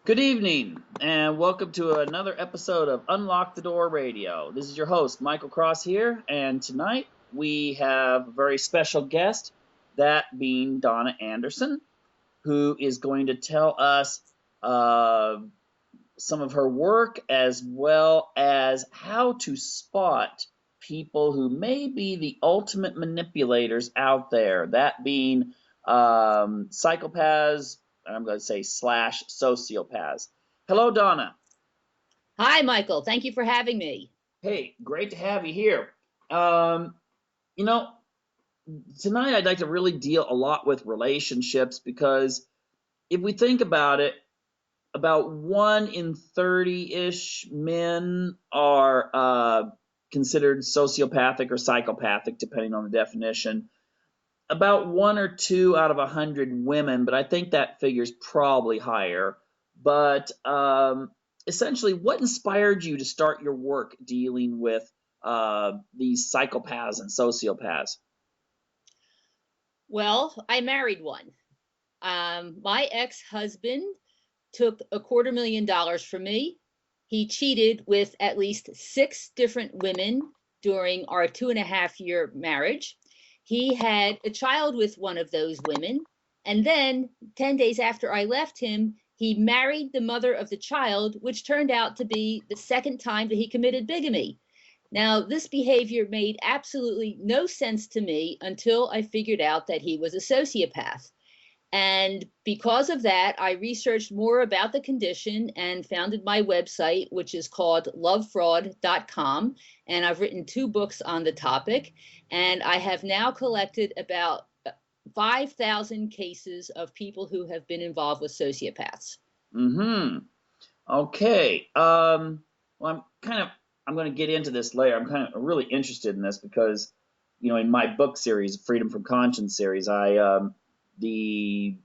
Good evening, and welcome to another episode of Unlock the Door Radio. This is your host, Michael Cross here, and tonight we have a very special guest, that being Donna Andersen, who is going to tell us some of her work as well as how to spot people who may be the ultimate manipulators out there, that being psychopaths, I'm going to say slash sociopaths. Hello, Donna. Hi, Michael. Thank you for having me. Hey, great to have you here. Um, you know, Tonight I'd like to really deal a lot with relationships because if we think about it, about 1 in 30-ish men are considered sociopathic or psychopathic, depending on the definition. About 1 or 2 out of 100 women, but I think that figure's probably higher. But essentially, what inspired you to start your work dealing with these psychopaths and sociopaths? Well, I married one. My ex-husband took $250,000 from me. He cheated with at least 6 different women during our 2.5-year marriage. He had a child with one of those women, and then 10 days after I left him, he married the mother of the child, which turned out to be the second time that he committed bigamy. Now, this behavior made absolutely no sense to me until I figured out that he was a sociopath. And because of that, I researched more about the condition and founded my website, which is called lovefraud.com. And I've written 2 books on the topic. And I have now collected about 5,000 cases of people who have been involved with sociopaths. Mm-hmm. Okay. Well, I'm going to get into this later. I'm kind of really interested in this because, in my book series, Freedom from Conscience series, the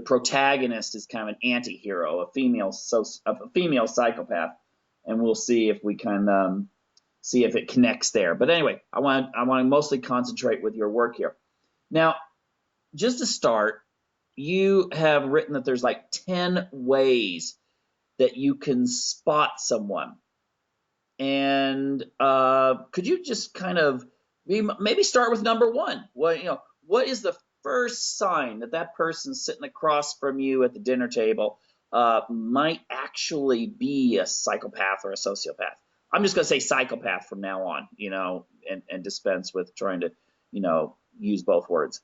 protagonist is kind of an anti-hero, a female psychopath, and we'll see if we can see if it connects there. But anyway, I want to mostly concentrate with your work here. Now, just to start, you have written that there's like 10 ways that you can spot someone. And could you just kind of maybe start with number 1? What is the first sign that that person sitting across from you at the dinner table might actually be a psychopath or a sociopath? I'm just going to say psychopath from now on, and dispense with trying to, use both words.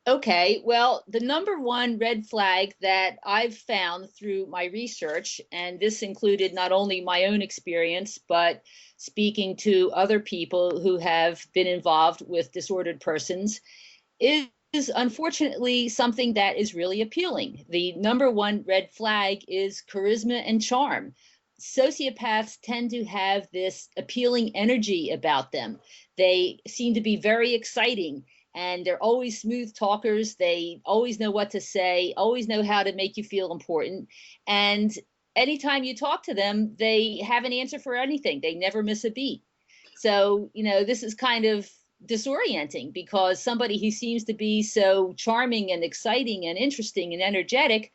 Okay, well, the number 1 red flag that I've found through my research, and this included not only my own experience, but speaking to other people who have been involved with disordered persons, is unfortunately something that is really appealing. The number 1 red flag is charisma and charm. Sociopaths tend to have this appealing energy about them. They seem to be very exciting. And they're always smooth talkers. They always know what to say, always know how to make you feel important. And anytime you talk to them, they have an answer for anything. They never miss a beat. So, this is kind of disorienting because somebody who seems to be so charming and exciting and interesting and energetic,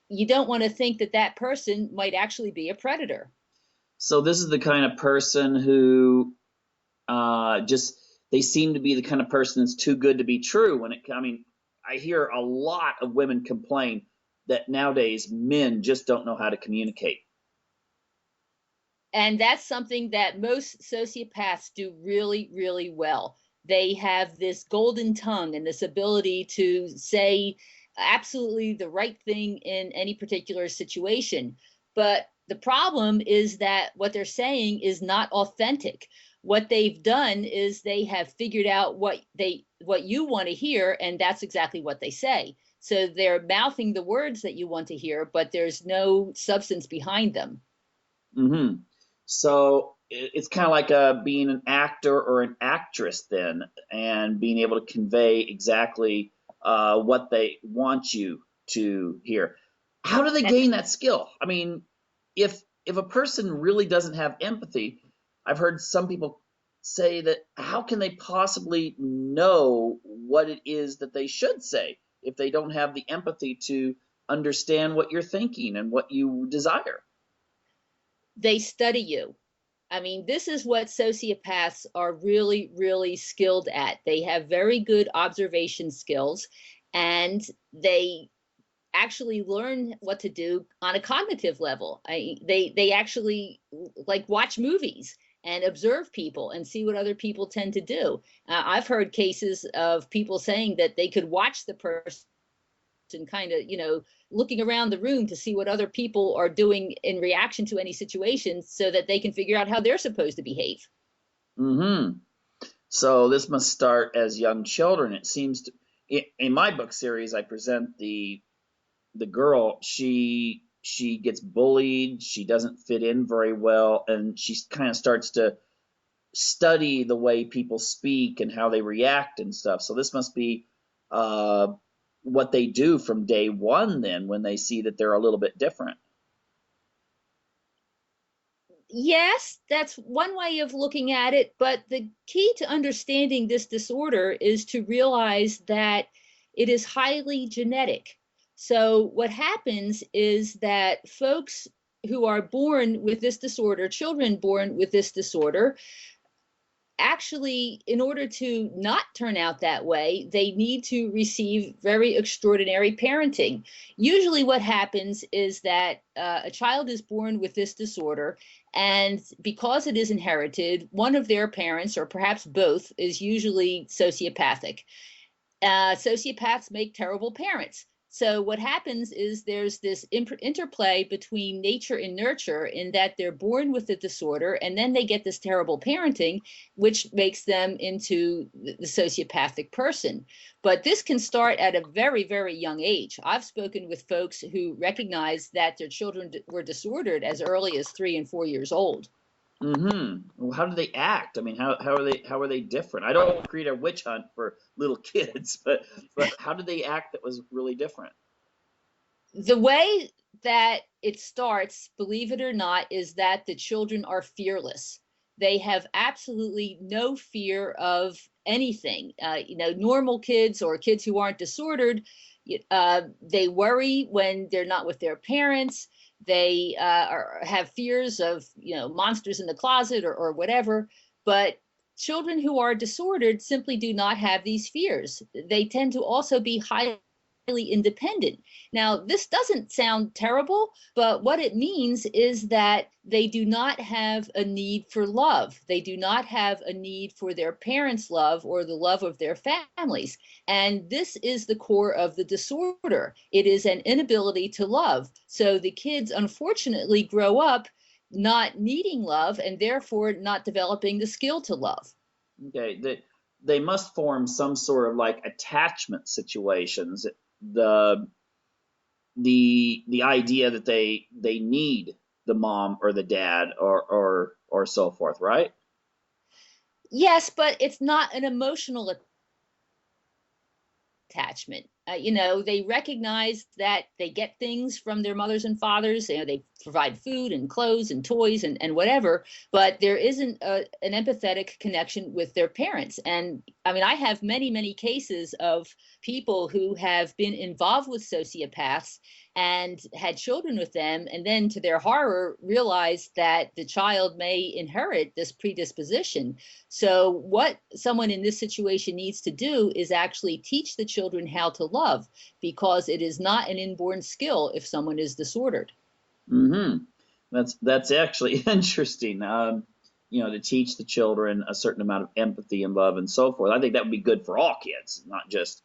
you don't want to think that that person might actually be a predator. So this is the kind of person who they seem to be the kind of person that's too good to be true. I hear a lot of women complain that nowadays men just don't know how to communicate. And that's something that most sociopaths do really, really well. They have this golden tongue and this ability to say absolutely the right thing in any particular situation. But the problem is that what they're saying is not authentic. What they've done is they have figured out what you want to hear, and that's exactly what they say. So they're mouthing the words that you want to hear, but there's no substance behind them. Mm-hmm. So it's kind of like being an actor or an actress then, and being able to convey exactly what they want you to hear. How do they gain that skill? If a person really doesn't have empathy, I've heard some people say that how can they possibly know what it is that they should say if they don't have the empathy to understand what you're thinking and what you desire? They study you. I mean, this is what sociopaths are really, really skilled at. They have very good observation skills, and they actually learn what to do on a cognitive level. They actually like watch movies and observe people and see what other people tend to do. I've heard cases of people saying that they could watch the person kind of, looking around the room to see what other people are doing in reaction to any situation so that they can figure out how they're supposed to behave. Mm-hmm. So this must start as young children. It seems to, in my book series, I present the girl. She gets bullied. She doesn't fit in very well, and she kind of starts to study the way people speak and how they react and stuff. So this must be uh, what they do from day one. Then, when they see that they're a little bit different. Yes, that's one way of looking at it, but the key to understanding this disorder is to realize that it is highly genetic. So, what happens is that folks who are born with this disorder, children born with this disorder, actually, in order to not turn out that way, they need to receive very extraordinary parenting. Usually, what happens is that a child is born with this disorder, and because it is inherited, one of their parents, or perhaps both, is usually sociopathic. Sociopaths make terrible parents. So what happens is there's this interplay between nature and nurture in that they're born with the disorder and then they get this terrible parenting, which makes them into the sociopathic person. But this can start at a very, very young age. I've spoken with folks who recognize that their children were disordered as early as 3 and 4 years old. Mm-hmm. Well, how do they act? I mean, how are they different? I don't create a witch hunt for little kids, but how did they act that was really different? The way that it starts, believe it or not, is that the children are fearless. They have absolutely no fear of anything. Normal kids or kids who aren't disordered, they worry when they're not with their parents. They have fears of, monsters in the closet or whatever. But children who are disordered simply do not have these fears. They tend to also be highly independent. Now, this doesn't sound terrible, but what it means is that they do not have a need for love. They do not have a need for their parents' love or the love of their families. And this is the core of the disorder. It is an inability to love. So the kids, unfortunately, grow up not needing love and therefore not developing the skill to love. Okay, they must form some sort of like attachment situations. The the idea that they need the mom or the dad or so forth, right? Yes, but it's not an emotional attachment. They recognize that they get things from their mothers and fathers. They provide food and clothes and toys and whatever, but there isn't an empathetic connection with their parents. And I mean, I have many, many cases of people who have been involved with sociopaths and had children with them, and then to their horror, realized that the child may inherit this predisposition. So, what someone in this situation needs to do is actually teach the children how to love, because it is not an inborn skill if someone is disordered. Mm-hmm. That's actually interesting. To teach the children a certain amount of empathy and love and so forth. I think that would be good for all kids, not just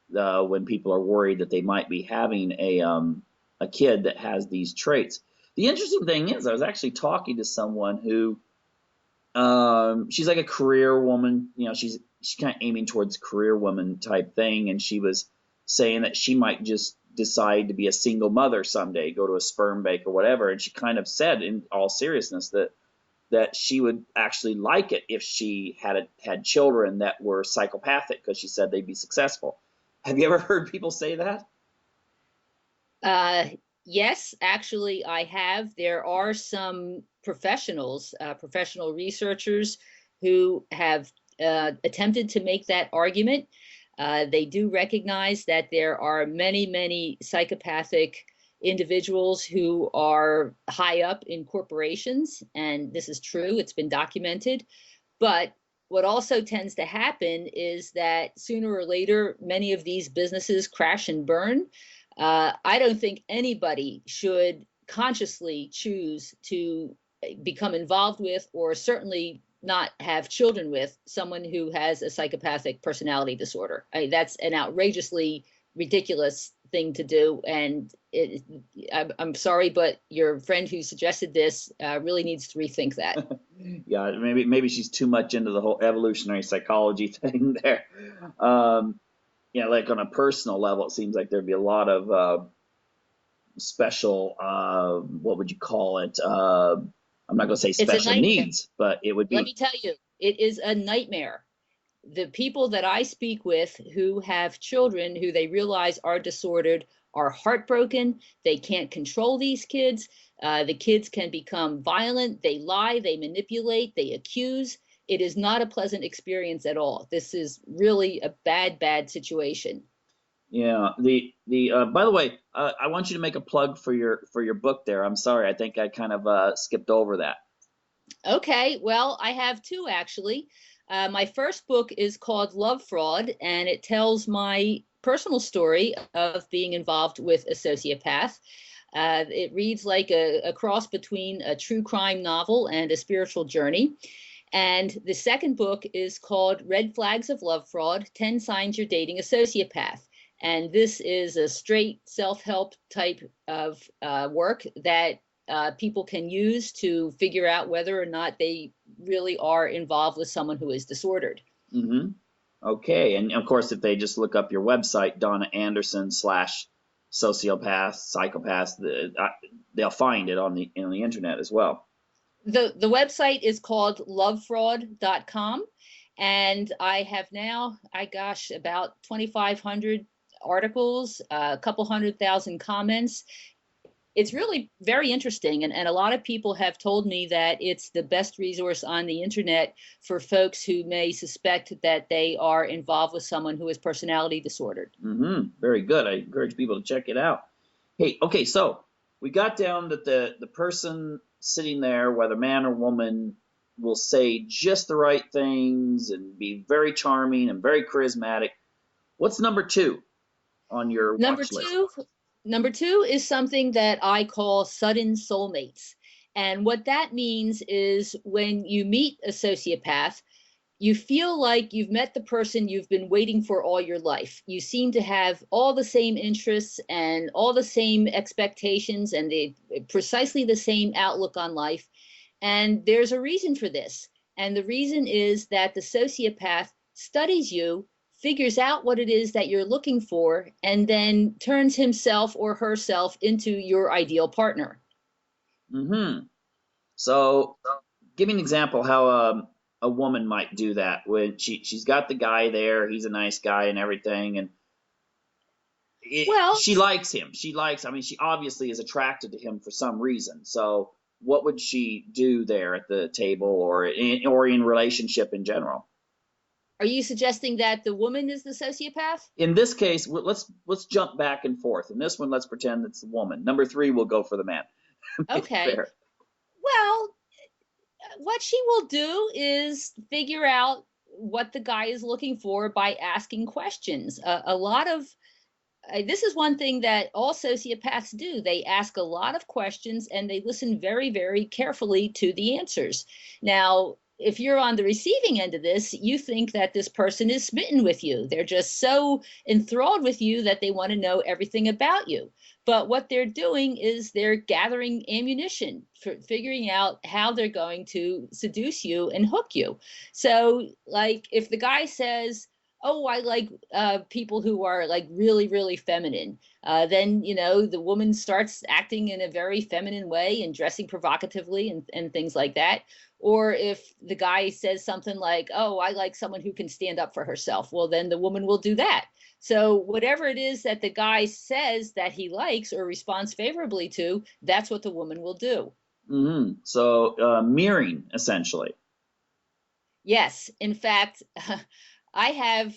when people are worried that they might be having a kid that has these traits. The interesting thing is, I was actually talking to someone who she's like a career woman. She's kind of aiming towards career woman type thing, and she was saying that she might just decide to be a single mother someday, go to a sperm bank or whatever. And she kind of said, in all seriousness, that she would actually like it if she had children that were psychopathic, because she said they'd be successful. Have you ever heard people say that? Uh, yes, actually, I have. There are some professionals, professional researchers who have attempted to make that argument. They do recognize that there are many, many psychopathic individuals who are high up in corporations, and this is true, it's been documented. But what also tends to happen is that sooner or later, many of these businesses crash and burn. I don't think anybody should consciously choose to become involved with, or certainly not have children with, someone who has a psychopathic personality disorder. I mean, that's an outrageously ridiculous thing to do. And I'm sorry, but your friend who suggested this really needs to rethink that. Yeah, maybe she's too much into the whole evolutionary psychology thing there. Yeah, like on a personal level, it seems like there'd be a lot of special, what would you call it? I'm not going to say It's a special nightmare. needs, but it would Let be. me tell you, it is a nightmare. The people that I speak with who have children who they realize are disordered are heartbroken. They can't control these kids. The kids can become violent. They lie, they manipulate, they accuse. It is not a pleasant experience at all. This is really a bad, bad situation. Yeah. The by the way, I want you to make a plug for your book there. I'm sorry, I think I kind of skipped over that. Okay, well, I have two actually. My first book is called Love Fraud, and it tells my personal story of being involved with a sociopath. It reads like a cross between a true crime novel and a spiritual journey. And the second book is called Red Flags of Love Fraud, 10 Signs You're Dating a Sociopath. And this is a straight self-help type of work that people can use to figure out whether or not they really are involved with someone who is disordered. Mm-hmm. Okay, and of course, if they just look up your website, Donna Andersen / sociopath, psychopath, they'll find it on the internet as well. The website is called lovefraud.com, and I have now, about 2,500 articles, a couple 100,000 comments. It's really very interesting, and a lot of people have told me that it's the best resource on the internet for folks who may suspect that they are involved with someone who is personality disordered. Mm-hmm. Very good. I encourage people to check it out. Hey, okay, so we got down that the person sitting there, whether man or woman, will say just the right things and be very charming and very charismatic. What's number two on your Number watch list? two, number two is something that I call sudden soulmates. And what that means is when you meet a sociopath, you feel like you've met the person you've been waiting for all your life. You seem to have all the same interests and all the same expectations and precisely the same outlook on life. And there's a reason for this. And the reason is that the sociopath studies you, figures out what it is that you're looking for, and then turns himself or herself into your ideal partner. Mm-hmm. So, give me an example how a woman might do that when she's got the guy there, he's a nice guy and everything, and Well, she likes him. I mean, she obviously is attracted to him for some reason. So, what would she do there at the table or in relationship in general? are you suggesting that the woman is the sociopath? In this case, let's jump back and forth. In this one, let's pretend it's the woman. Number three, we'll go for the man. Make it Okay. fair. Well, what she will do is figure out what the guy is looking for by asking questions. A lot of this is one thing that all sociopaths do. They ask a lot of questions and they listen very, very carefully to the answers. Now, if you're on the receiving end of this, you think that this person is smitten with you. They're just so enthralled with you that they want to know everything about you. But what they're doing is they're gathering ammunition for figuring out how they're going to seduce you and hook you. So, like, if the guy says, oh, I like people who are like really, really feminine. Then, you know, the woman starts acting in a very feminine way and dressing provocatively and things like that. Or if the guy says something like, oh, I like someone who can stand up for herself, well, then the woman will do that. So whatever it is that the guy says that he likes or responds favorably to, that's what the woman will do. Mm-hmm. So mirroring essentially. Yes, in fact, I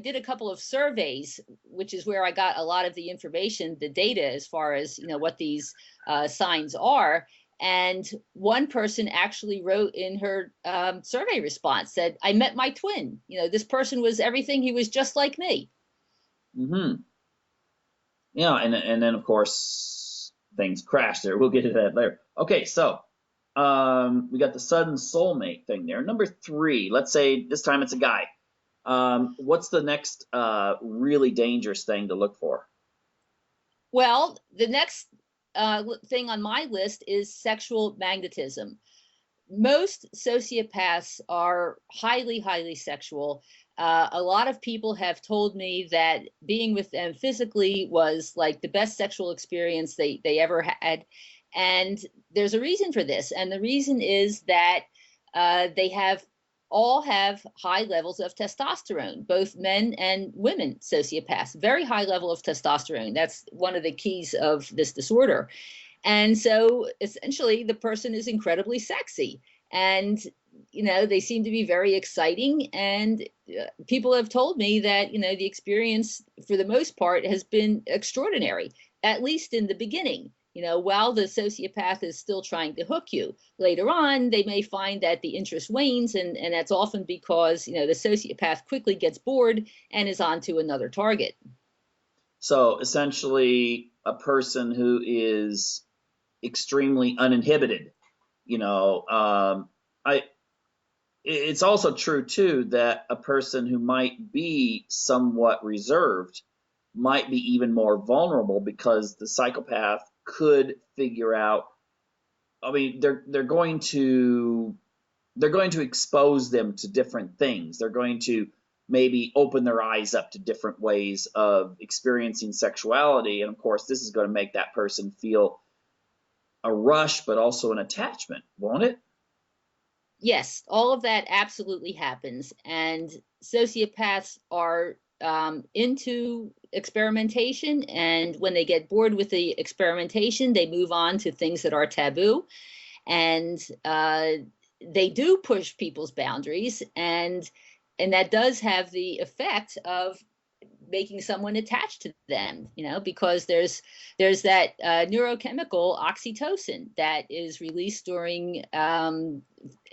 did a couple of surveys, which is where I got a lot of the information, the data, as far as, what these signs are. And one person actually wrote in her survey response, said, I met my twin. This person was everything. He was just like me. Mm-hmm. Yeah, and then of course things crash there. We'll get to that later. Okay, so we got the sudden soulmate thing there. Number 3, let's say this time it's a guy. What's the next really dangerous thing to look for? Well, the next thing on my list is sexual magnetism. Most sociopaths are highly, highly sexual. A lot of people have told me that being with them physically was like the best sexual experience they ever had. And there's a reason for this. And the reason is that they all have high levels of testosterone, both men and women sociopaths, very high level of testosterone. That's one of the keys of this disorder. And so essentially the person is incredibly sexy, and they seem to be very exciting. And people have told me that the experience for the most part has been extraordinary, at least in the beginning. While the sociopath is still trying to hook you, later on they may find that the interest wanes, and that's often because the sociopath quickly gets bored and is on to another target. So essentially a person who is extremely uninhibited. It's also true too that a person who might be somewhat reserved might be even more vulnerable, because the psychopath could figure out. I mean, they're going to expose them to different things. They're going to maybe open their eyes up to different ways of experiencing sexuality, and of course, this is going to make that person feel a rush, but also an attachment, won't it? Yes, all of that absolutely happens. And sociopaths are into experimentation. And when they get bored with the experimentation, they move on to things that are taboo. And they do push people's boundaries. And that does have the effect of making someone attached to them, because there's that neurochemical oxytocin that is released during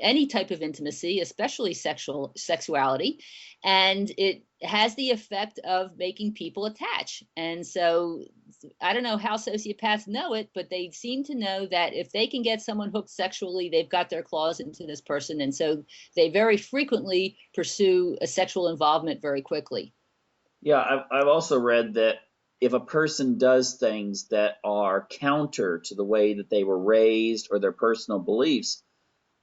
any type of intimacy, especially sexuality, and it has the effect of making people attach. And so I don't know how sociopaths know it, but they seem to know that if they can get someone hooked sexually, they've got their claws into this person, and so they very frequently pursue a sexual involvement very quickly. Yeah, I've also read that if a person does things that are counter to the way that they were raised or their personal beliefs,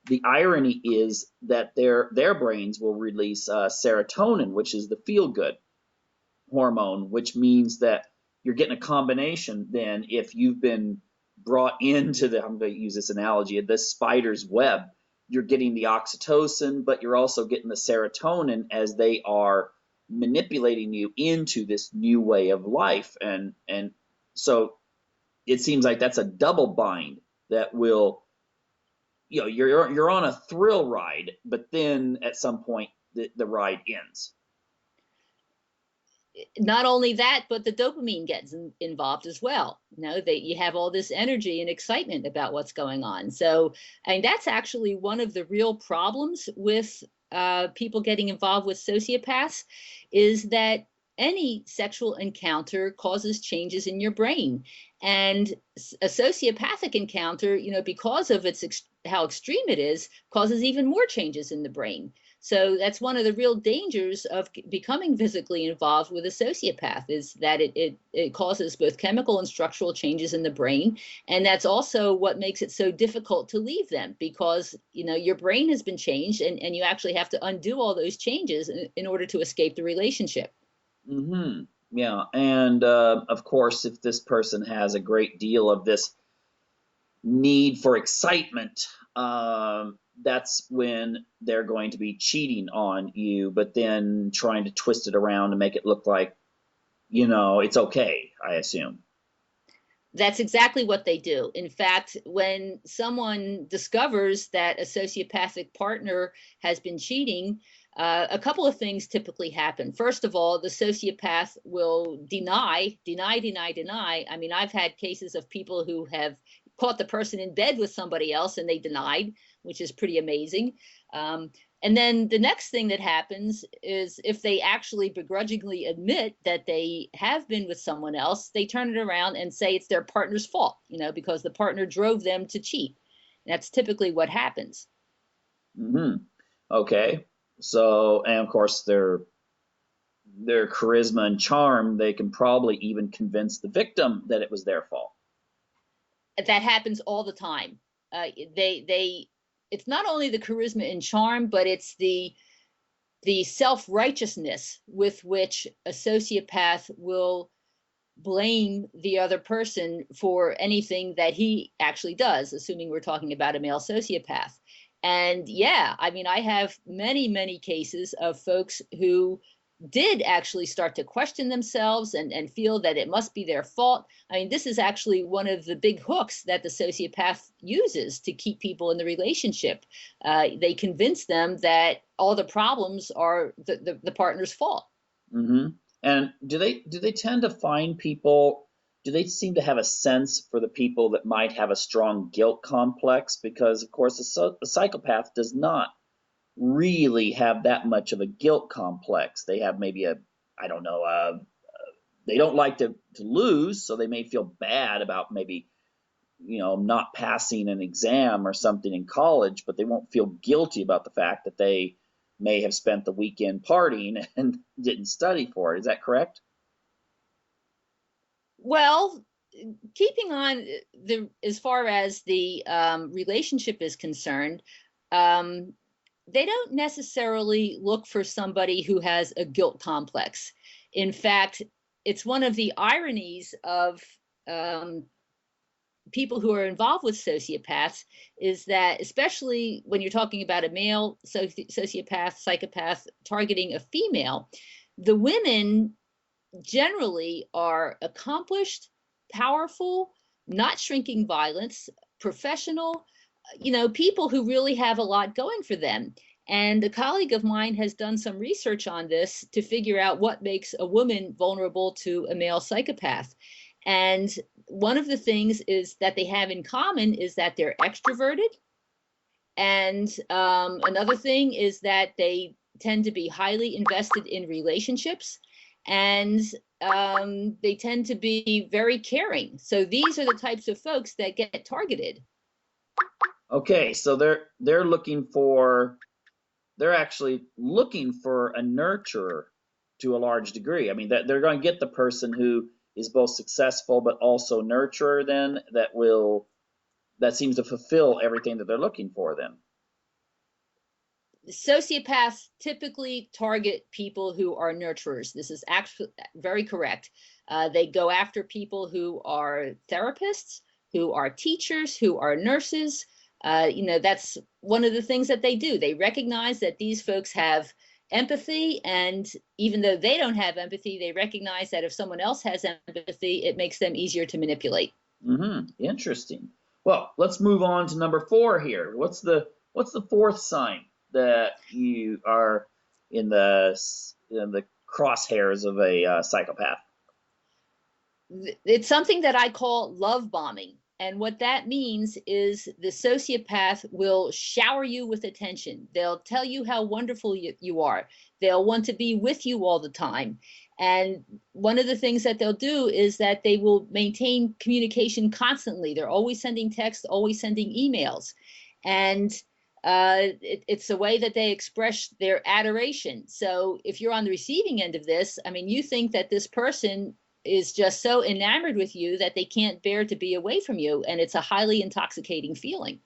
the irony is that their brains will release serotonin, which is the feel good hormone, which means that you're getting a combination. Then, if you've been brought into I'm going to use this analogy, the spider's web, you're getting the oxytocin, but you're also getting the serotonin as they are manipulating you into this new way of life. And so it seems like that's a double bind that will, you're on a thrill ride, but then at some point the ride ends. Not only that, but the dopamine gets involved as well. You have all this energy and excitement about what's going on. So, and that's actually one of the real problems with people getting involved with sociopaths, is that any sexual encounter causes changes in your brain. And a sociopathic encounter, because of how extreme it is, causes even more changes in the brain. So that's one of the real dangers of becoming physically involved with a sociopath, is that it causes both chemical and structural changes in the brain. And that's also what makes it so difficult to leave them, because, your brain has been changed, and you actually have to undo all those changes in order to escape the relationship. Mm-hmm. Yeah. And of course, if this person has a great deal of this need for excitement, that's when they're going to be cheating on you, but then trying to twist it around to make it look like, it's okay, I assume. That's exactly what they do. In fact, when someone discovers that a sociopathic partner has been cheating, A couple of things typically happen. First of all, the sociopath will deny. I mean, I've had cases of people who have caught the person in bed with somebody else and they denied, which is pretty amazing. And then the next thing that happens is if they actually begrudgingly admit that they have been with someone else, they turn it around and say it's their partner's fault, because the partner drove them to cheat. That's typically what happens. Mm-hmm. Okay. So, and of course, their charisma and charm, they can probably even convince the victim that it was their fault. That happens all the time. It's not only the charisma and charm, but it's the self-righteousness with which a sociopath will blame the other person for anything that he actually does, assuming we're talking about a male sociopath. And yeah, I mean, I have many, many cases of folks who did actually start to question themselves and feel that it must be their fault. I mean, this is actually one of the big hooks that the sociopath uses to keep people in the relationship. They convince them that all the problems are the partner's fault. Mm-hmm. And do they tend to find people? Do they seem to have a sense for the people that might have a strong guilt complex? Because of course, a psychopath does not really have that much of a guilt complex. They have maybe I don't know, they don't like to lose, so they may feel bad about maybe, not passing an exam or something in college, but they won't feel guilty about the fact that they may have spent the weekend partying and didn't study for it. Is that correct? Well, keeping on as far as the relationship is concerned, um, they don't necessarily look for somebody who has a guilt complex. In fact, it's one of the ironies of people who are involved with sociopaths is that, especially when you're talking about a male sociopath, psychopath targeting a female, the women generally are accomplished, powerful, not shrinking violence, professional, people who really have a lot going for them. And a colleague of mine has done some research on this to figure out what makes a woman vulnerable to a male psychopath. And one of the things is that they have in common is that they're extroverted. And another thing is that they tend to be highly invested in relationships, and they tend to be very caring. So these are the types of folks that get targeted. Okay, so they're actually looking for a nurturer to a large degree. I mean, that they're going to get the person who is both successful but also nurturer. Then that seems to fulfill everything that they're looking for. Then. Sociopaths typically target people who are nurturers. This is actually very correct. They go after people who are therapists, who are teachers, who are nurses. That's one of the things that they do. They recognize that these folks have empathy, and even though they don't have empathy, they recognize that if someone else has empathy, it makes them easier to manipulate. Mm-hmm. Interesting. Well, let's move on to number 4 here. What's the fourth sign that you are in the crosshairs of a psychopath? It's something that I call love bombing. And what that means is the sociopath will shower you with attention. They'll tell you how wonderful you are. They'll want to be with you all the time. And one of the things that they'll do is that they will maintain communication constantly. They're always sending texts, always sending emails. And it's a way that they express their adoration. So if you're on the receiving end of this, I mean, you think that this person is just so enamored with you that they can't bear to be away from you, and it's a highly intoxicating feeling.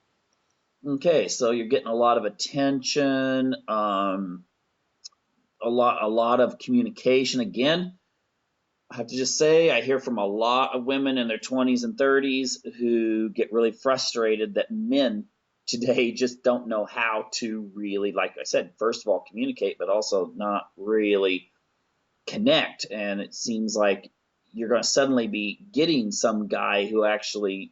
Okay, so you're getting a lot of attention, a lot of communication. Again, I have to just say, I hear from a lot of women in their 20s and 30s who get really frustrated that men today just don't know how to really, like I said, first of all, communicate, but also not really connect. And it seems like you're going to suddenly be getting some guy who actually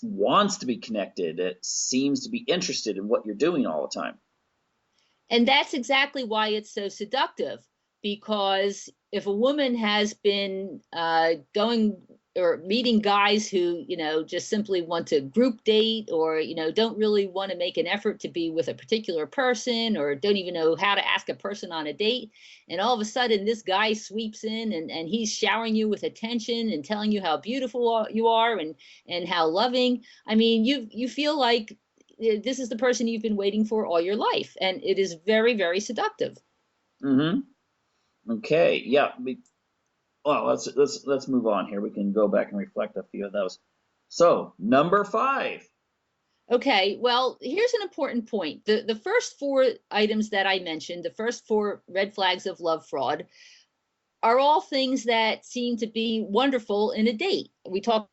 wants to be connected. It seems to be interested in what you're doing all the time. And that's exactly why it's so seductive, because if a woman has been going or meeting guys who, just simply want to group date, or, don't really want to make an effort to be with a particular person, or don't even know how to ask a person on a date, and all of a sudden this guy sweeps in, and he's showering you with attention and telling you how beautiful you are, and how loving. I mean, you feel like this is the person you've been waiting for all your life, and it is very, very seductive. Mm-hmm. Okay. Yeah. Well, let's move on here. We can go back and reflect a few of those. So, number 5. Okay, well, here's an important point. The first 4 items that I mentioned, the first 4 red flags of love fraud, are all things that seem to be wonderful in a date. We talked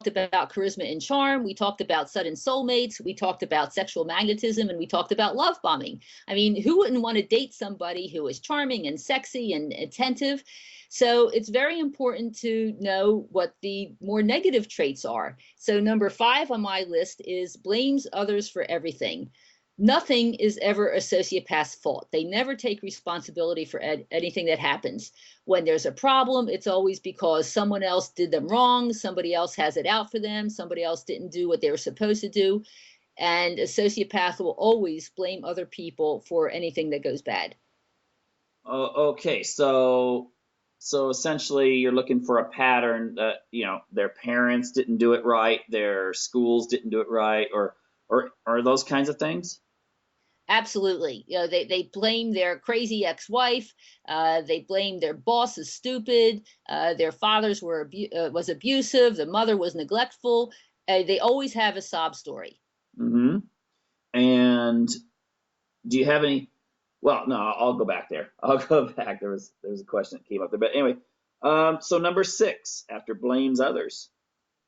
about charisma and charm. We talked about sudden soulmates. We talked about sexual magnetism, and we talked about love bombing. I mean, who wouldn't want to date somebody who is charming and sexy and attentive? So it's very important to know what the more negative traits are. So number 5 on my list is blames others for everything. Nothing is ever a sociopath's fault. They never take responsibility for anything that happens. When there's a problem, it's always because someone else did them wrong, somebody else has it out for them, somebody else didn't do what they were supposed to do. And a sociopath will always blame other people for anything that goes bad. Okay, so essentially you're looking for a pattern that, their parents didn't do it right, their schools didn't do it right, or those kinds of things? Absolutely. They blame their crazy ex-wife. They blame their boss is stupid. Their fathers was abusive. The mother was neglectful. They always have a sob story. Mm-hmm. And do you have any? Well, no, I'll go back there. I'll go back. There was a question that came up there, but anyway. So number 6, after blames others.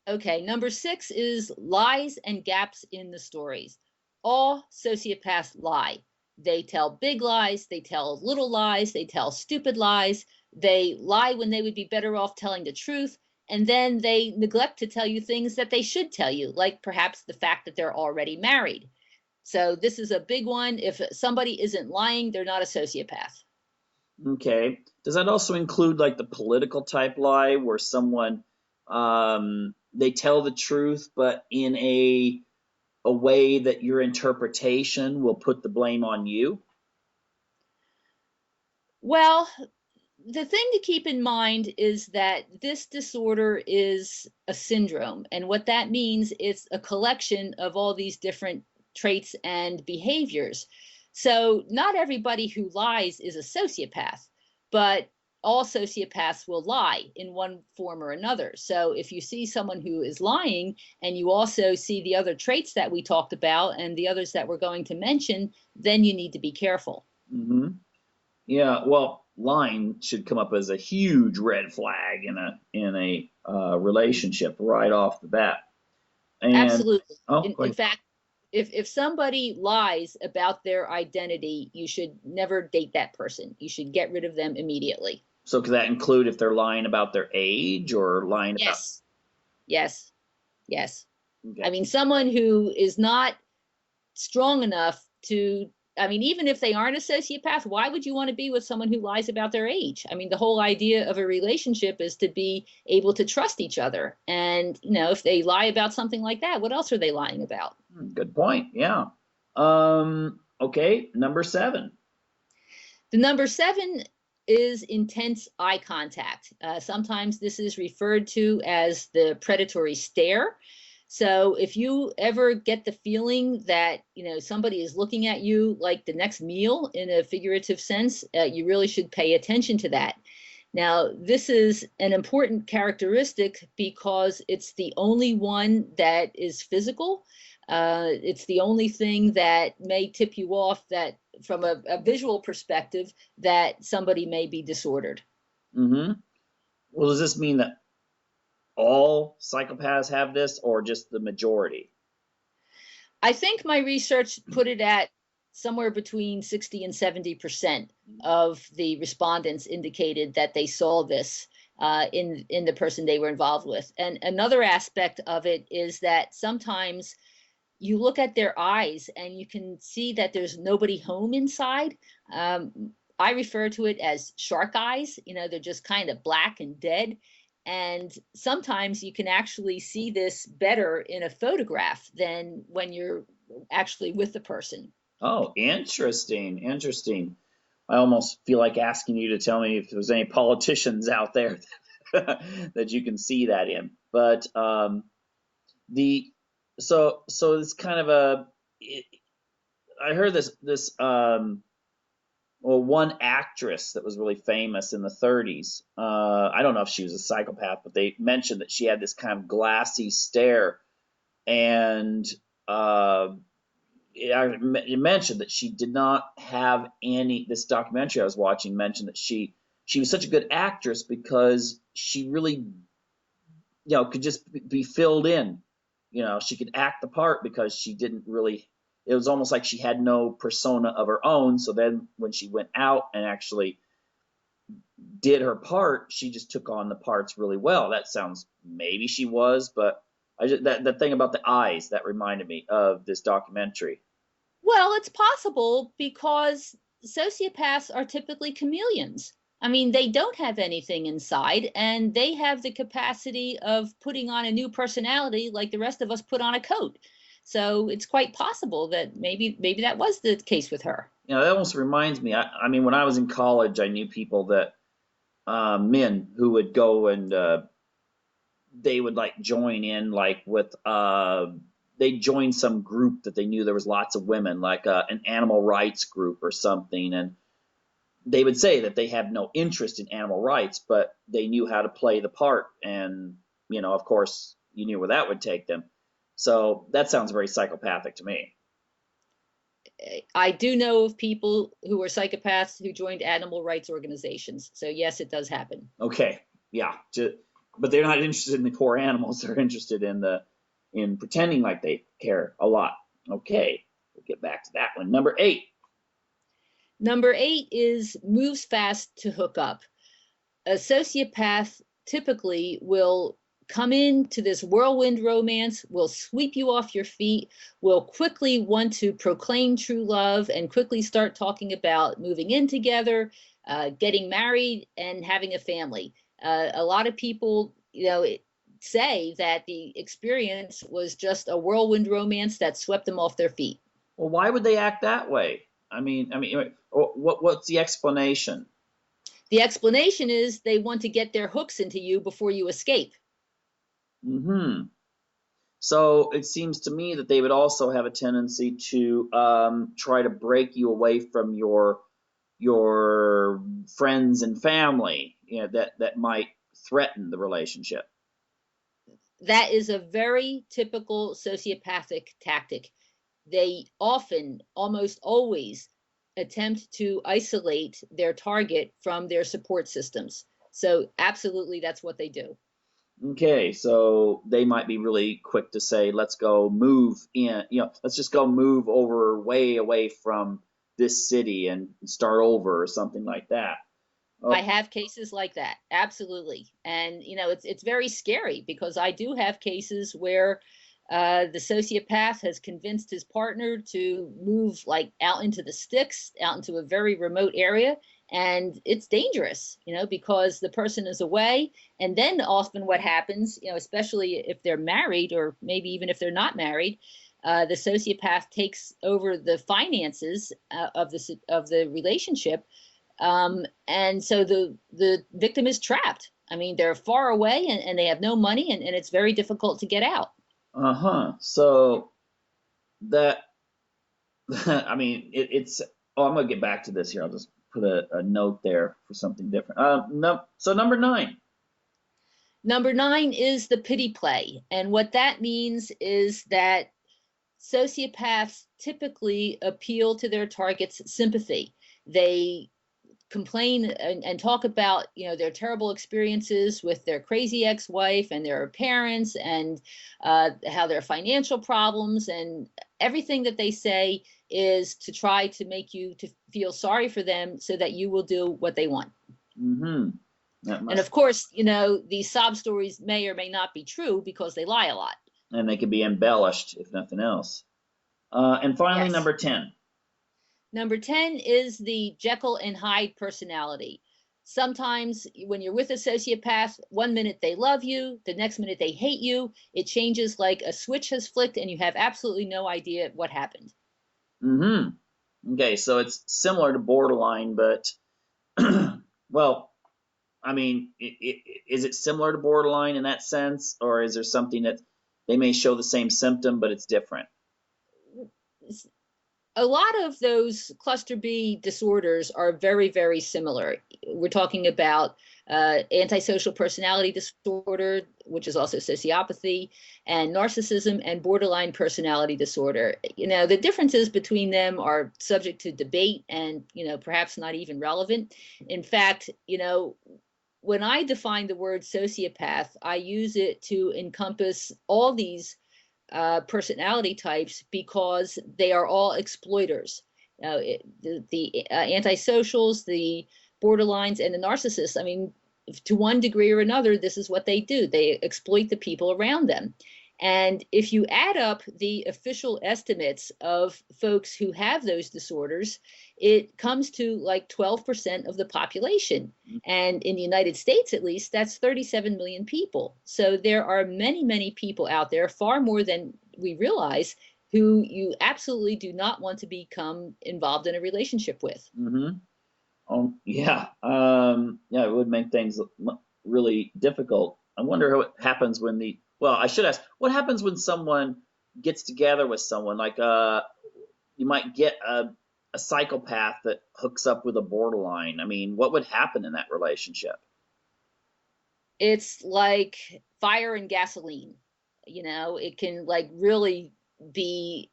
Okay, number 6 is lies and gaps in the stories. All sociopaths lie. They tell big lies, they tell little lies, they tell stupid lies, they lie when they would be better off telling the truth, and then they neglect to tell you things that they should tell you, like perhaps the fact that they're already married. So this is a big one. If somebody isn't lying, they're not a sociopath. Okay. Does that also include like the political type lie where someone they tell the truth, but in a way that your interpretation will put the blame on you? Well, the thing to keep in mind is that this disorder is a syndrome. And what that means is a collection of all these different traits and behaviors. So not everybody who lies is a sociopath, but all sociopaths will lie in one form or another. So if you see someone who is lying and you also see the other traits that we talked about and the others that we're going to mention, then you need to be careful. Mm-hmm. Yeah, well, lying should come up as a huge red flag in a relationship right off the bat. And Absolutely. oh, In fact, if somebody lies about their identity, you should never date that person. You should get rid of them immediately. so could that include if they're lying about their age or lying about? Yes, yes, yes. I Okay. mean, someone who is not strong enough to, I mean, even if they aren't a sociopath, why would you want to be with someone who lies about their age? I mean, the whole idea of a relationship is to be able to trust each other. And, if they lie about something like that, what else are they lying about? Good point. Yeah. Okay, number 7. The number 7 is intense eye contact. Sometimes this is referred to as the predatory stare. So if you ever get the feeling that somebody is looking at you like the next meal in a figurative sense, you really should pay attention to that. Now, this is an important characteristic because it's the only one that is physical. It's the only thing that may tip you off that from a visual perspective that somebody may be disordered. Mm-hmm. Well, does this mean that all psychopaths have this or just the majority? I think my research put it at somewhere between 60 and 70% of the respondents indicated that they saw this in the person they were involved with. And another aspect of it is that sometimes you look at their eyes and you can see that there's nobody home inside. I refer to it as shark eyes. You know, they're just kind of black and dead. And sometimes you can actually see this better in a photograph than when you're actually with the person. Oh, interesting, interesting. I almost feel like asking you to tell me if there's any politicians out there that you can see that in. But the so it's kind of I heard this well, one actress that was really famous in the 30s. I don't know if she was a psychopath, but they mentioned that she had this kind of glassy stare, and uh, it mentioned that she did not have any. This documentary I was watching mentioned that she was such a good actress because she really, could just be filled in. She could act the part because she didn't really. It was almost like she had no persona of her own. So then when she went out and actually did her part, she just took on the parts really well. That sounds, maybe she was, but that thing about the eyes that reminded me of this documentary. Well, it's possible because sociopaths are typically chameleons. I mean, they don't have anything inside, and they have the capacity of putting on a new personality like the rest of us put on a coat. So it's quite possible that maybe that was the case with her. That almost reminds me. I mean, when I was in college, I knew people that men who would go and they would like join in like with they joined some group that they knew there was lots of women, like an animal rights group or something, and they would say that they had no interest in animal rights, but they knew how to play the part, and of course, you knew where that would take them. So that sounds very psychopathic to me. I do know of people who are psychopaths who joined animal rights organizations. So yes, it does happen. Okay, yeah, but they're not interested in the poor animals. They're interested in pretending like they care a lot. Okay, we'll get back to that one. Number 8. Number 8 is moves fast to hook up. A sociopath typically will come into this whirlwind romance, will sweep you off your feet, will quickly want to proclaim true love and quickly start talking about moving in together, getting married, and having a family. A lot of people, say that the experience was just a whirlwind romance that swept them off their feet. Well, why would they act that way? What's the explanation? The explanation is they want to get their hooks into you before you escape. Hmm. So it seems to me that they would also have a tendency to try to break you away from your friends and family, that might threaten the relationship. That is a very typical sociopathic tactic. They often, almost always, attempt to isolate their target from their support systems. So absolutely, that's what they do. Okay, so they might be really quick to say, let's go move in, let's just go move over way away from this city and start over or something like that. Oh. I have cases like that, absolutely. And it's very scary because I do have cases where the sociopath has convinced his partner to move like out into the sticks, out into a very remote area. And it's dangerous, because the person is away. And then often what happens, especially if they're married or maybe even if they're not married, the sociopath takes over the finances of the relationship. And so the victim is trapped. I mean, they're far away and they have no money and it's very difficult to get out. So that, I mean, it's, I'm going to get back to this here. I'll just put a note there for something different. No, so number 9. Number 9 is the pity play. And what that means is that sociopaths typically appeal to their target's sympathy. They complain and talk about their terrible experiences with their crazy ex-wife and their parents and how their financial problems, and everything that they say is to try to make you to feel sorry for them so that you will do what they want. Mm-hmm. And of course, these sob stories may or may not be true because they lie a lot. And they can be embellished, if nothing else. And finally, Yes. number 10. Number 10 is the Jekyll and Hyde personality. Sometimes when you're with a sociopath, one minute they love you, the next minute they hate you. It changes like a switch has flicked and you have absolutely no idea what happened. Okay, so it's similar to borderline, but well, I mean, is it similar to borderline in that sense, or is there something that they may show the same symptom, but it's different? A lot of those cluster B disorders are very, very similar. We're talking about antisocial personality disorder, which is also sociopathy, and narcissism and borderline personality disorder. You know, the differences between them are subject to debate and, you know, perhaps not even relevant. In fact, you know, when I define the word sociopath, I use it to encompass all these personality types because they are all exploiters. The antisocials, the borderlines, and the narcissists, I mean, to one degree or another, this is what they do. They exploit the people around them. And if you add up the official estimates of folks who have those disorders, it comes to like 12% of the population. And in the United States, at least, that's 37 million people. So there are many, many people out there, far more than we realize, who you absolutely do not want to become involved in a relationship with. Mm-hmm. Yeah. Yeah, it would make things really difficult. I wonder what happens when well, I should ask, what happens when someone gets together with someone? Like, you might get a psychopath that hooks up with a borderline. I mean, what would happen in that relationship? It's like fire and gasoline. You know, it can like really be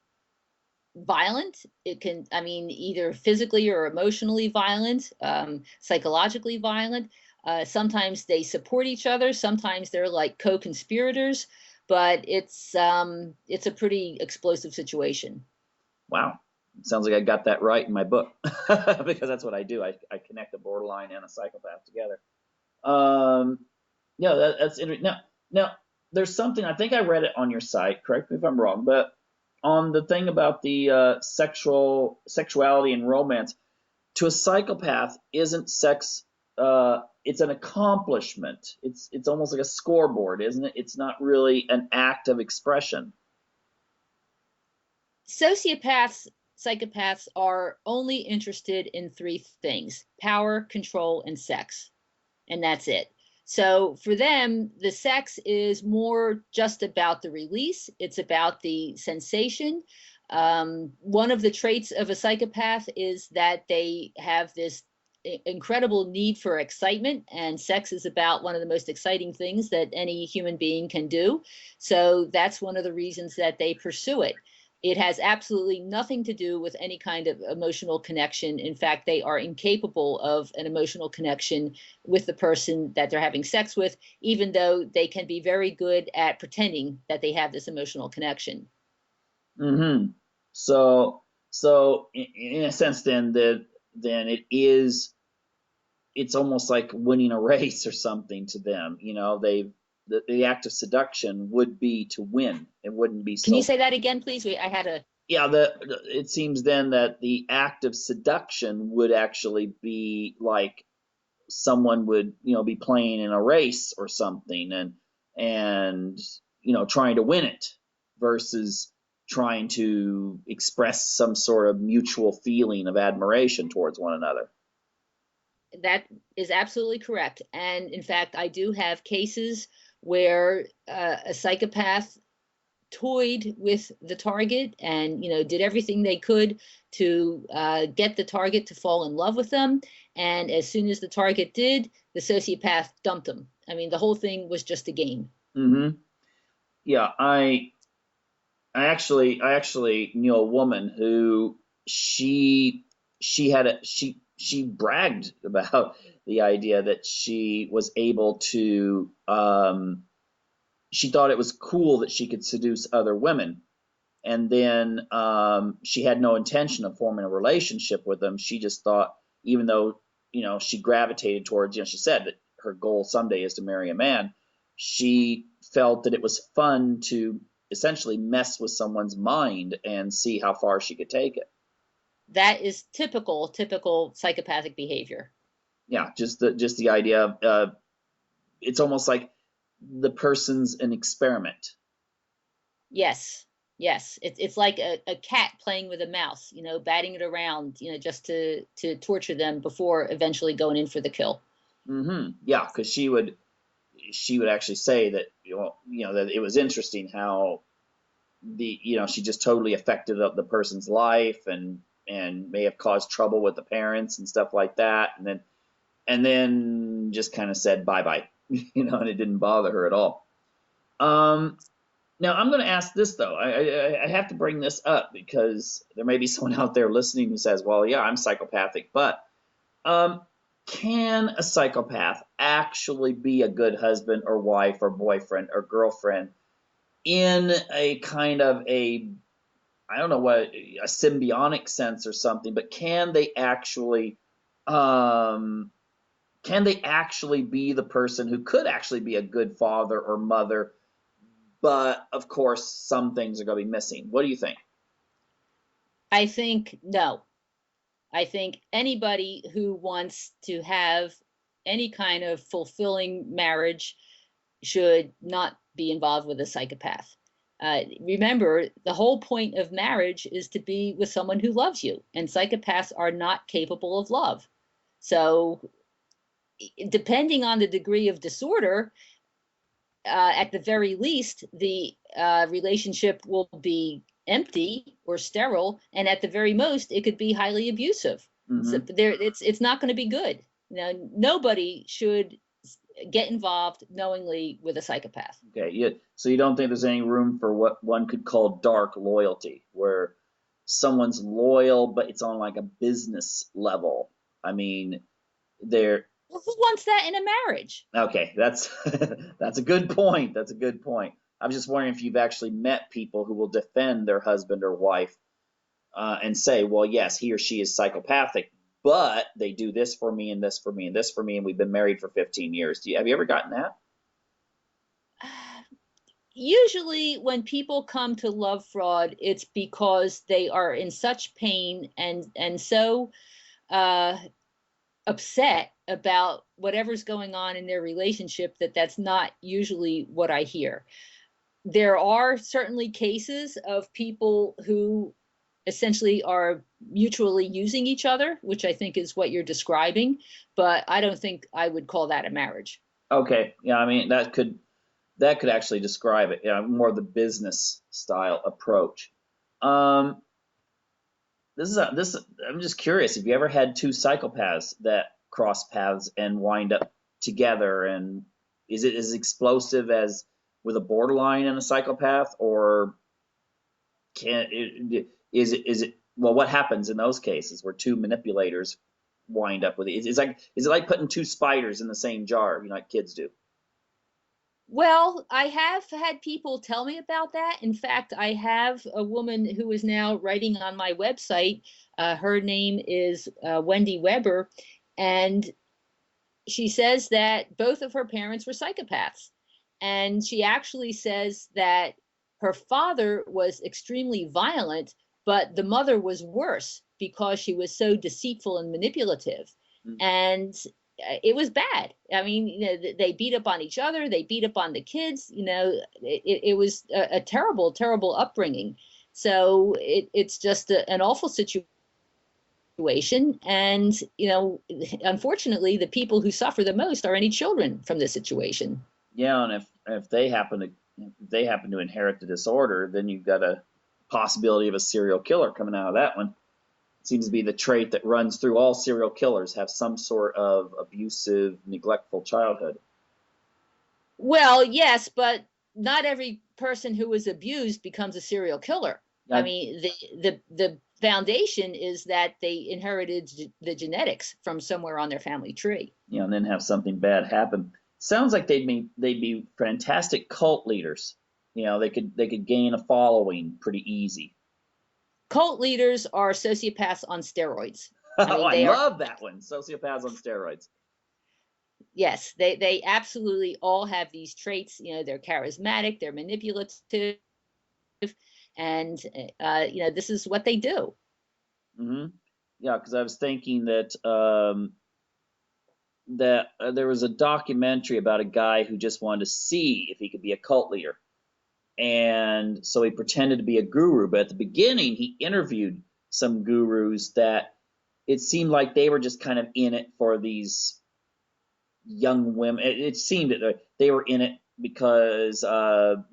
violent. It can, I mean, either physically or emotionally violent, psychologically violent. Sometimes they support each other. Sometimes they're like co-conspirators, but it's a pretty explosive situation. Wow. Sounds like I got that right in my book because that's what I do. I connect a borderline and a psychopath together. Um, yeah, that's interesting. Now, there's something I think I read it on your site. Correct me if I'm wrong, but on the thing about the sexuality and romance, to a psychopath, isn't sex? It's an accomplishment. It's almost like a scoreboard, isn't it? It's not really an act of expression. Sociopaths, psychopaths are only interested in three things: power, control, and sex. And that's it. So for them, the sex is more just about the release. It's about the sensation. One of the traits of a psychopath is that they have this incredible need for excitement, and sex is about one of the most exciting things that any human being can do. So that's one of the reasons that they pursue it. It has absolutely nothing to do with any kind of emotional connection. In fact, they are incapable of an emotional connection with the person that they're having sex with, even though they can be very good at pretending that they have this emotional connection. Mm-hmm. So in a sense, then it's almost like winning a race or something to them. You know, the act of seduction would be to win. It wouldn't be Can you so. say that again, please? I had a. Yeah, it seems then that the act of seduction would actually be like someone would, be playing in a race or something, and trying to win it versus trying to express some sort of mutual feeling of admiration towards one another. That is absolutely correct. And in fact, I do have cases where a psychopath toyed with the target and did everything they could to get the target to fall in love with them. And as soon as the target did, the sociopath dumped them. I mean, the whole thing was just a game. Mm-hmm. Yeah, I actually knew a woman who she bragged about the idea that she was able to she thought it was cool that she could seduce other women, and then she had no intention of forming a relationship with them. She just thought, even though she gravitated towards, she said that her goal someday is to marry a man. She felt that it was fun to essentially mess with someone's mind and see how far she could take it. That is typical psychopathic behavior. Yeah, just the idea of it's almost like the person's an experiment. Yes, yes. It's like a cat playing with a mouse, batting it around, just to torture them before eventually going in for the kill. Yeah, because she would actually say that that it was interesting how she just totally affected the person's life and may have caused trouble with the parents and stuff like that, and then just kind of said bye bye, and it didn't bother her at all. Now I'm going to ask this though. I have to bring this up because there may be someone out there listening who says, "Well, yeah, I'm psychopathic," but um, can a psychopath actually be a good husband or wife or boyfriend or girlfriend in a kind of I don't know what, a symbiotic sense or something, but um, can they actually be the person who could actually be a good father or mother? But of course, some things are going to be missing. What do you think? I think no. I think anybody who wants to have any kind of fulfilling marriage should not be involved with a psychopath. Remember, the whole point of marriage is to be with someone who loves you, and psychopaths are not capable of love. So, depending on the degree of disorder, at the very least, the relationship will be empty or sterile, and at the very most, it could be highly abusive. So Mm-hmm. it's not going to be good. Nobody should get involved knowingly with a psychopath. Okay, so you don't think there's any room for what one could call dark loyalty, where someone's loyal, but it's on like a business level. I mean, they're Well, who wants that in a marriage? okay. That's that's a good point. That's a good point. I was just wondering if you've actually met people who will defend their husband or wife and say, well, yes, he or she is psychopathic, but they do this for me and this for me and this for me, and we've been married for 15 years. Have you ever gotten that? Usually when people come to love fraud, it's because they are in such pain and so uh, upset about whatever's going on in their relationship that that's not usually what I hear. There are certainly cases of people who essentially are mutually using each other, which I think is what you're describing, but I don't think I would call that a marriage. Okay, yeah, I mean that could actually describe it. Yeah, more the business style approach. Um, this. I'm just curious. Have you ever had two psychopaths that cross paths and wind up together? And is it as explosive as with a borderline and a psychopath, or is it? Well, what happens in those cases where two manipulators wind up with it? Is it like putting two spiders in the same jar? Like kids do. Well, I have had people tell me about that. In fact, I have a woman who is now writing on my website. Her name is Wendy Weber, and she says that both of her parents were psychopaths. And she actually says that her father was extremely violent, but the mother was worse because she was so deceitful and manipulative. Mm. And it was bad. I mean, they beat up on each other, they beat up on the kids. It was a terrible, terrible upbringing. So it's just an awful situation. And, unfortunately, the people who suffer the most are any children from this situation. Yeah, and if they happen to inherit the disorder, then you've got a possibility of a serial killer coming out of that one. It seems to be the trait that runs through all serial killers, have some sort of abusive, neglectful childhood. Well, yes, but not every person who is abused becomes a serial killer. I I, mean, the foundation is that they inherited the genetics from somewhere on their family tree. and then have something bad happen. Sounds like they'd be fantastic cult leaders. They could gain a following pretty easy. Cult leaders are sociopaths on steroids. I Oh, mean, I they are, love that one. Sociopaths on steroids. yes, they absolutely all have these traits. They're charismatic, they're manipulative, and this is what they do. Hmm. Yeah, because I was thinking that there was a documentary about a guy who just wanted to see if he could be a cult leader, and so he pretended to be a guru. But at the beginning, he interviewed some gurus that it seemed like they were just kind of in it for these young women. It seemed that they were in it because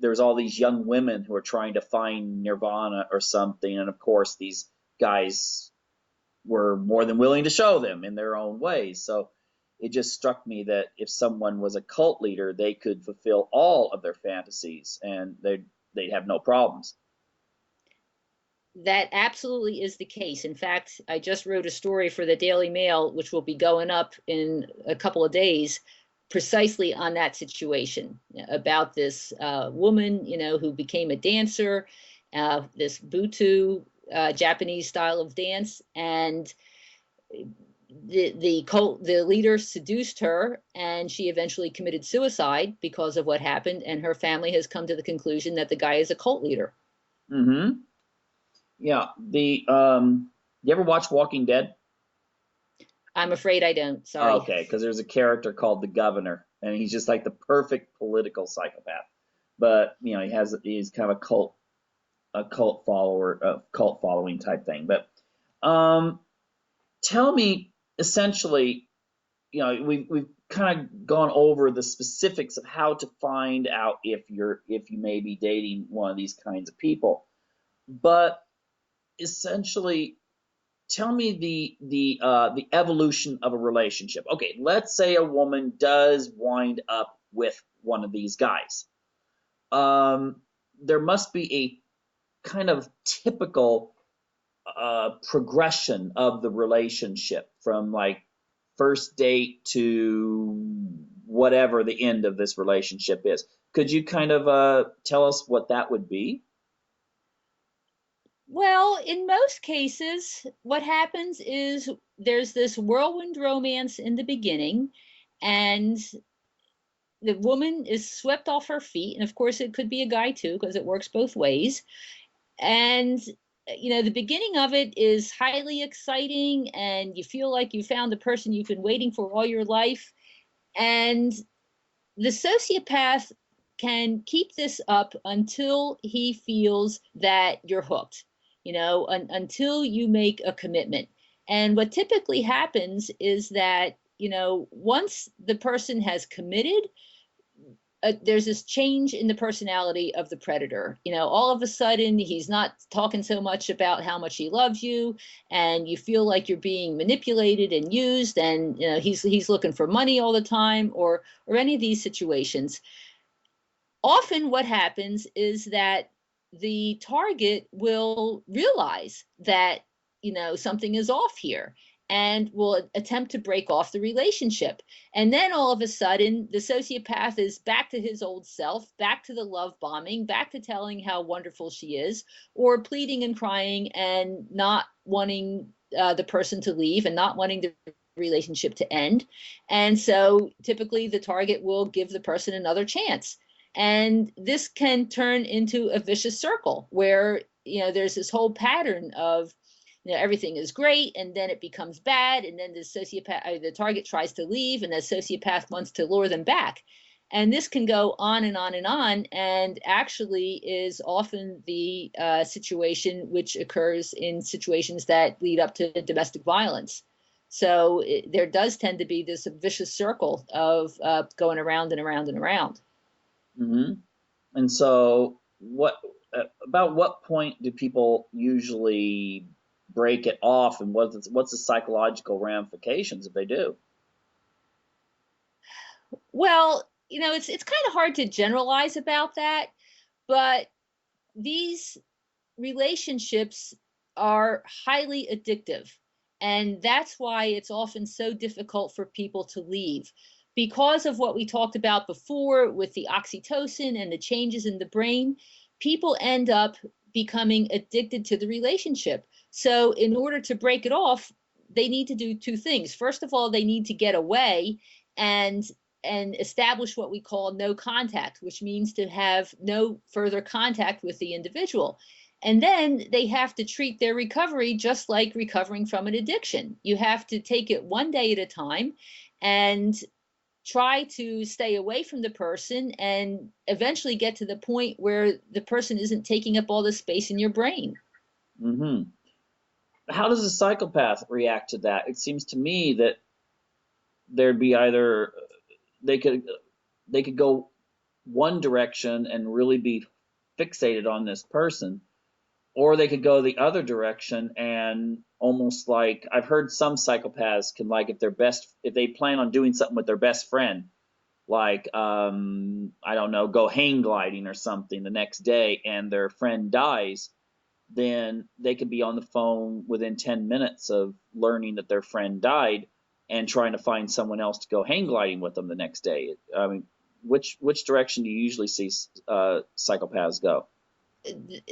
there's all these young women who are trying to find nirvana or something, and of course these guys were more than willing to show them in their own ways. So it just struck me that if someone was a cult leader, they could fulfill all of their fantasies, and they'd have no problems. That absolutely is the case. In fact, I just wrote a story for the Daily Mail, which will be going up in a couple of days, precisely on that situation, about this woman, who became a dancer, this Butu Japanese style of dance, and the leader seduced her, and she eventually committed suicide because of what happened. And her family has come to the conclusion that the guy is a cult leader. Mm-hmm. Yeah. You ever watch Walking Dead? I'm afraid I don't. Sorry. Okay, because there's a character called the Governor, and he's just like the perfect political psychopath. But he's kind of a cult follower, a cult following type thing. But tell me, essentially, we've kind of gone over the specifics of how to find out if you may be dating one of these kinds of people. But essentially, tell me the evolution of a relationship. Okay, let's say a woman does wind up with one of these guys. There must be a kind of typical progression of the relationship from like first date to whatever the end of this relationship is. Could you kind of tell us what that would be? Well, in most cases, what happens is there's this whirlwind romance in the beginning, and the woman is swept off her feet. And of course, it could be a guy too, because it works both ways. And the beginning of it is highly exciting, and you feel like you found the person you've been waiting for all your life. And the sociopath can keep this up until he feels that you're hooked, until you make a commitment. And what typically happens is that, once the person has committed, there's this change in the personality of the predator. All of a sudden, he's not talking so much about how much he loves you, and you feel like you're being manipulated and used, and he's looking for money all the time, or any of these situations. Often, what happens is that the target will realize that something is off here, and will attempt to break off the relationship. And then all of a sudden, the sociopath is back to his old self, back to the love bombing, back to telling how wonderful she is, or pleading and crying and not wanting the person to leave and not wanting the relationship to end. And so typically the target will give the person another chance. And this can turn into a vicious circle where, there's this whole pattern of, everything is great, and then it becomes bad, and then the target tries to leave, and the sociopath wants to lure them back. And this can go on and on and on, and actually is often the situation which occurs in situations that lead up to domestic violence. So there does tend to be this vicious circle of going around and around and around. Mm-hmm. And so, about what point do people usually break it off, and what's the psychological ramifications if they do? Well, it's kind of hard to generalize about that, but these relationships are highly addictive. And that's why it's often so difficult for people to leave. Because of what we talked about before with the oxytocin and the changes in the brain, people end up becoming addicted to the relationship. So, in order to break it off, they need to do two things. First of all, they need to get away and and establish what we call no contact, which means to have no further contact with the individual. And then they have to treat their recovery just like recovering from an addiction. You have to take it one day at a time and try to stay away from the person and eventually get to the point where the person isn't taking up all the space in your brain. Mm-hmm. How does a psychopath react to that? It seems to me that there'd be either they could go one direction and really be fixated on this person, or they could go the other direction and almost like I've heard some psychopaths can like if they plan on doing something with their best friend, like I don't know, go hang gliding or something the next day, and their friend dies, then they could be on the phone within 10 minutes of learning that their friend died and trying to find someone else to go hang gliding with them the next day. I mean, which direction do you usually see psychopaths go?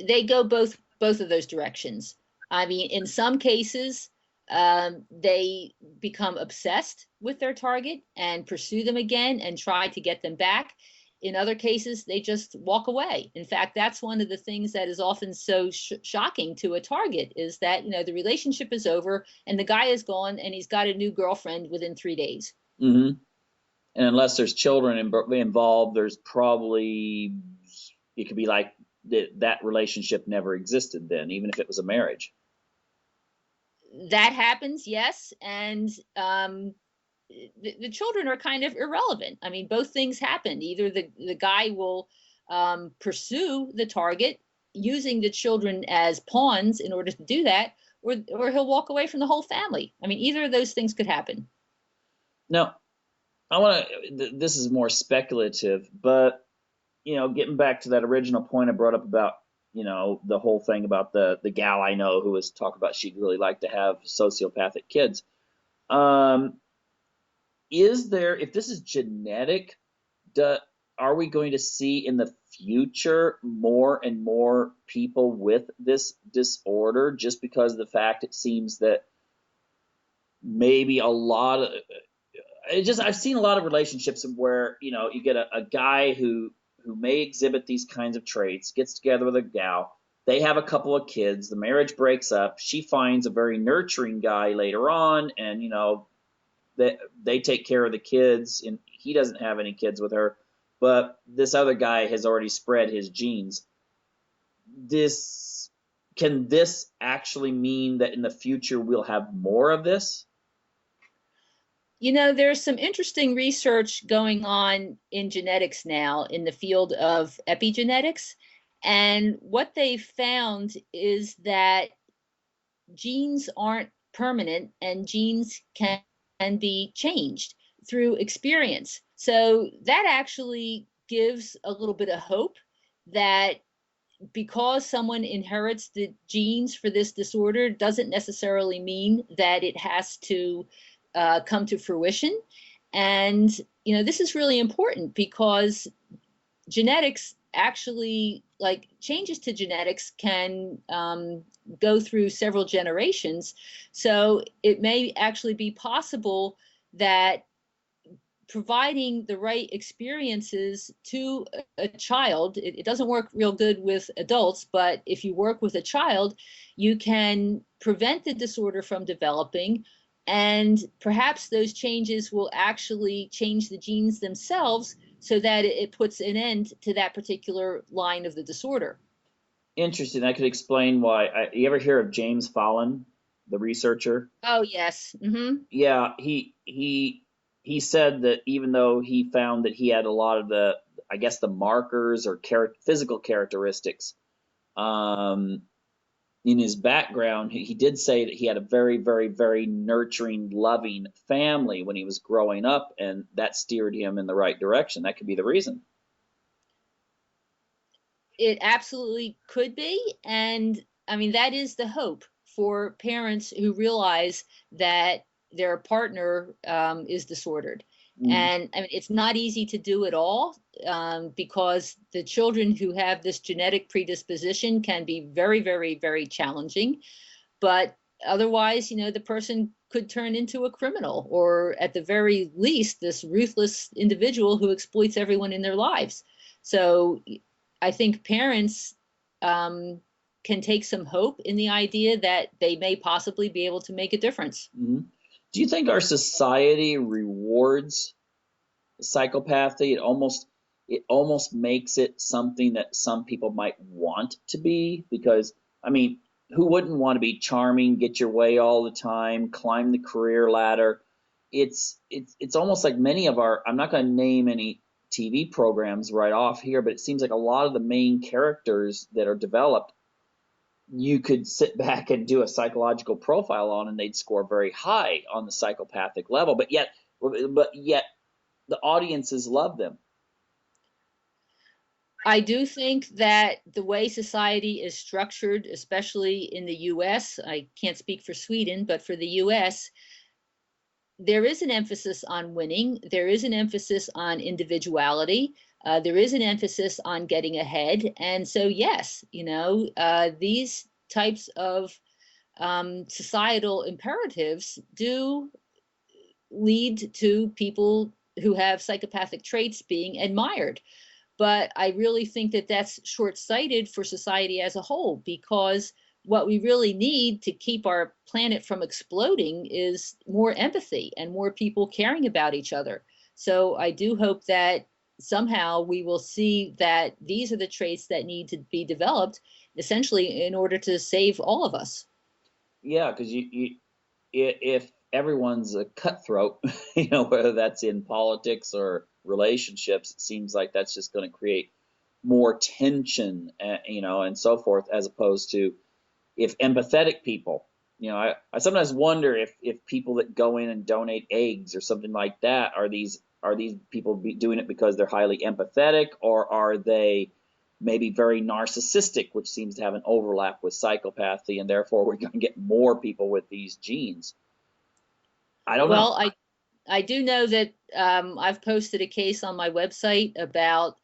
They go both of those directions. I mean, in some cases, they become obsessed with their target and pursue them again and try to get them back. In other cases, they just walk away. In fact, that's one of the things that is often so shocking to a target, is that, the relationship is over and the guy is gone and he's got a new girlfriend within 3 days. Mm-hmm. And unless there's children involved, there's probably, it could be like that relationship never existed then, even if it was a marriage. That happens, yes. And the children are kind of irrelevant. I mean, both things happen. Either the guy will pursue the target using the children as pawns in order to do that, or he'll walk away from the whole family. I mean, either of those things could happen. Now, this is more speculative, but, getting back to that original point I brought up about, the whole thing about the gal I know who was talking about she'd really like to have sociopathic kids. Is there, if this is genetic, are we going to see in the future more and more people with this disorder, just because of the fact it seems that maybe a lot of I've seen a lot of relationships where you get a guy who may exhibit these kinds of traits, gets together with a gal, they have a couple of kids, the marriage breaks up, she finds a very nurturing guy later on, and they take care of the kids, and he doesn't have any kids with her, but this other guy has already spread his genes. Can this actually mean that in the future we'll have more of this? There's some interesting research going on in genetics now in the field of epigenetics. And what they found is that genes aren't permanent and genes can be changed through experience. So that actually gives a little bit of hope that because someone inherits the genes for this disorder doesn't necessarily mean that it has to come to fruition. And, this is really important because genetics actually, like changes to genetics can go through several generations. So it may actually be possible that providing the right experiences to a child, it doesn't work real good with adults, but if you work with a child, you can prevent the disorder from developing. And perhaps those changes will actually change the genes themselves so that it puts an end to that particular line of the disorder. Interesting. I could explain why. You ever hear of James Fallon, the researcher? Oh, yes. Mm-hmm. Yeah, he said that even though he found that he had a lot of I guess the markers or physical characteristics, in his background, he did say that he had a very, very, very nurturing, loving family when he was growing up, and that steered him in the right direction. That could be the reason. It absolutely could be. And I mean, that is the hope for parents who realize that their partner is disordered. And I mean, it's not easy to do it all because the children who have this genetic predisposition can be very, very, very challenging. But otherwise, the person could turn into a criminal, or at the very least, this ruthless individual who exploits everyone in their lives. So I think parents can take some hope in the idea that they may possibly be able to make a difference. Mm-hmm. Do you think our society rewards psychopathy? It almost makes it something that some people might want to be, because I mean, who wouldn't want to be charming, get your way all the time, climb the career ladder? It's almost like many of our, I'm not going to name any TV programs right off here, but it seems like a lot of the main characters that are developed, you could sit back and do a psychological profile on, and they'd score very high on the psychopathic level, but yet the audiences love them. I do think that the way society is structured, especially in the US, I can't speak for Sweden, but for the US, there is an emphasis on winning. There is an emphasis on individuality. There is an emphasis on getting ahead. And so, yes, these types of societal imperatives do lead to people who have psychopathic traits being admired. But I really think that that's short-sighted for society as a whole, because what we really need to keep our planet from exploding is more empathy and more people caring about each other. So I do hope that somehow we will see that these are the traits that need to be developed, essentially, in order to save all of us. Yeah, because if everyone's a cutthroat, whether that's in politics or relationships, it seems like that's just going to create more tension, and so forth, as opposed to if empathetic people, I sometimes wonder if people that go in and donate eggs or something like that, are these people doing it because they're highly empathetic, or are they maybe very narcissistic, which seems to have an overlap with psychopathy, and therefore we're going to get more people with these genes. I don't know. Well, I do know that I've posted a case on my website about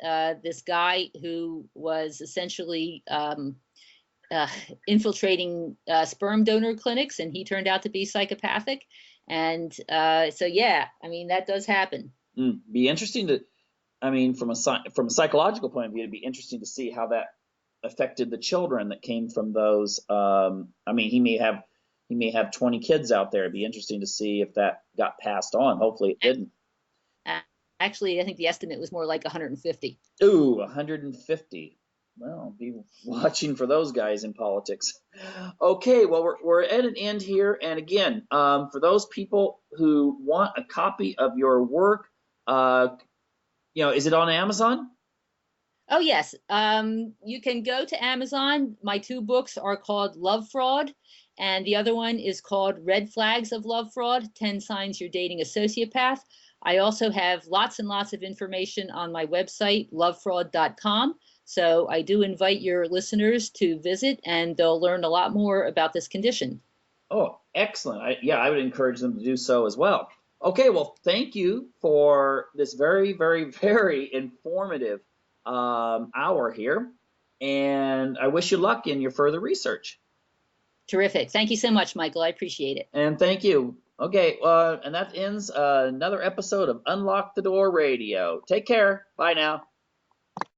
this guy who was essentially uh, infiltrating sperm donor clinics, and he turned out to be psychopathic. And so, yeah, I mean, that does happen. Be interesting to, I mean, from a psychological point of view, it'd be interesting to see how that affected the children that came from those. I mean, he may have 20 kids out there. It'd be interesting to see if that got passed on. Hopefully, it didn't. Actually, I think the estimate was more like 150. Ooh, 150. Well, be watching for those guys in politics. Okay, well, we're at an end here. And again, for those people who want a copy of your work, is it on Amazon? Oh, yes. You can go to Amazon. My two books are called Love Fraud, and the other one is called Red Flags of Love Fraud, 10 Signs You're Dating a Sociopath. I also have lots and lots of information on my website, lovefraud.com. So I do invite your listeners to visit, and they'll learn a lot more about this condition. Oh, excellent. I would encourage them to do so as well. Okay, well, thank you for this very, very, very informative hour here, and I wish you luck in your further research. Terrific. Thank you so much, Michael. I appreciate it. And thank you. Okay, and that ends another episode of Unlock the Door Radio. Take care. Bye now.